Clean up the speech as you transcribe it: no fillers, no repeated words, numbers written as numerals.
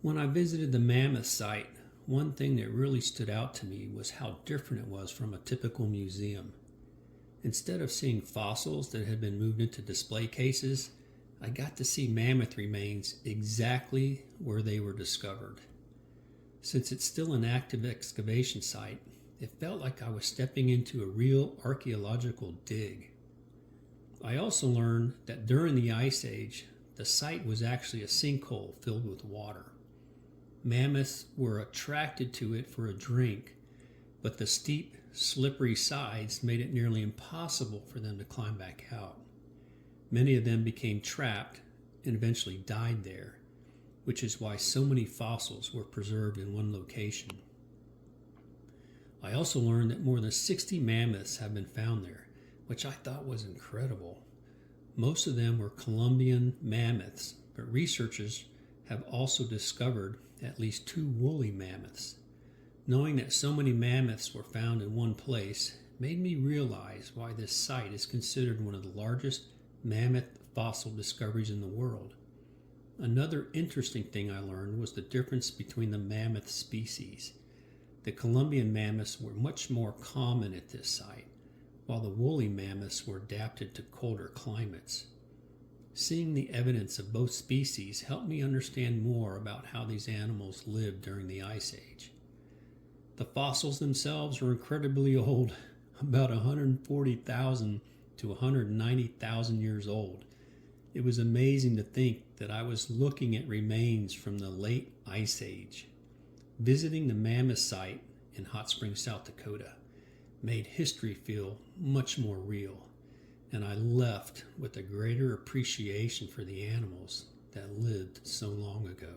When I visited the Mammoth site, one thing that really stood out to me was how different it was from a typical museum. Instead of seeing fossils that had been moved into display cases, I got to see mammoth remains exactly where they were discovered. Since it's still an active excavation site, it felt like I was stepping into a real archaeological dig. I also learned that during the Ice Age, the site was actually a sinkhole filled with water. Mammoths were attracted to it for a drink, but the steep, slippery sides made it nearly impossible for them to climb back out. Many of them became trapped and eventually died there, which is why so many fossils were preserved in one location. I also learned that more than 60 mammoths have been found there, which I thought was incredible. Most of them were Columbian mammoths, but researchers have also discovered at least 2 woolly mammoths. Knowing that so many mammoths were found in one place made me realize why this site is considered one of the largest mammoth fossil discoveries in the world. Another interesting thing I learned was the difference between the mammoth species. The Columbian mammoths were much more common at this site, while the woolly mammoths were adapted to colder climates. Seeing the evidence of both species helped me understand more about how these animals lived during the Ice Age. The fossils themselves were incredibly old, about 140,000 to 190,000 years old. It was amazing to think that I was looking at remains from the late Ice Age. Visiting the Mammoth site in Hot Springs, South Dakota, made history feel much more real, and I left with a greater appreciation for the animals that lived so long ago.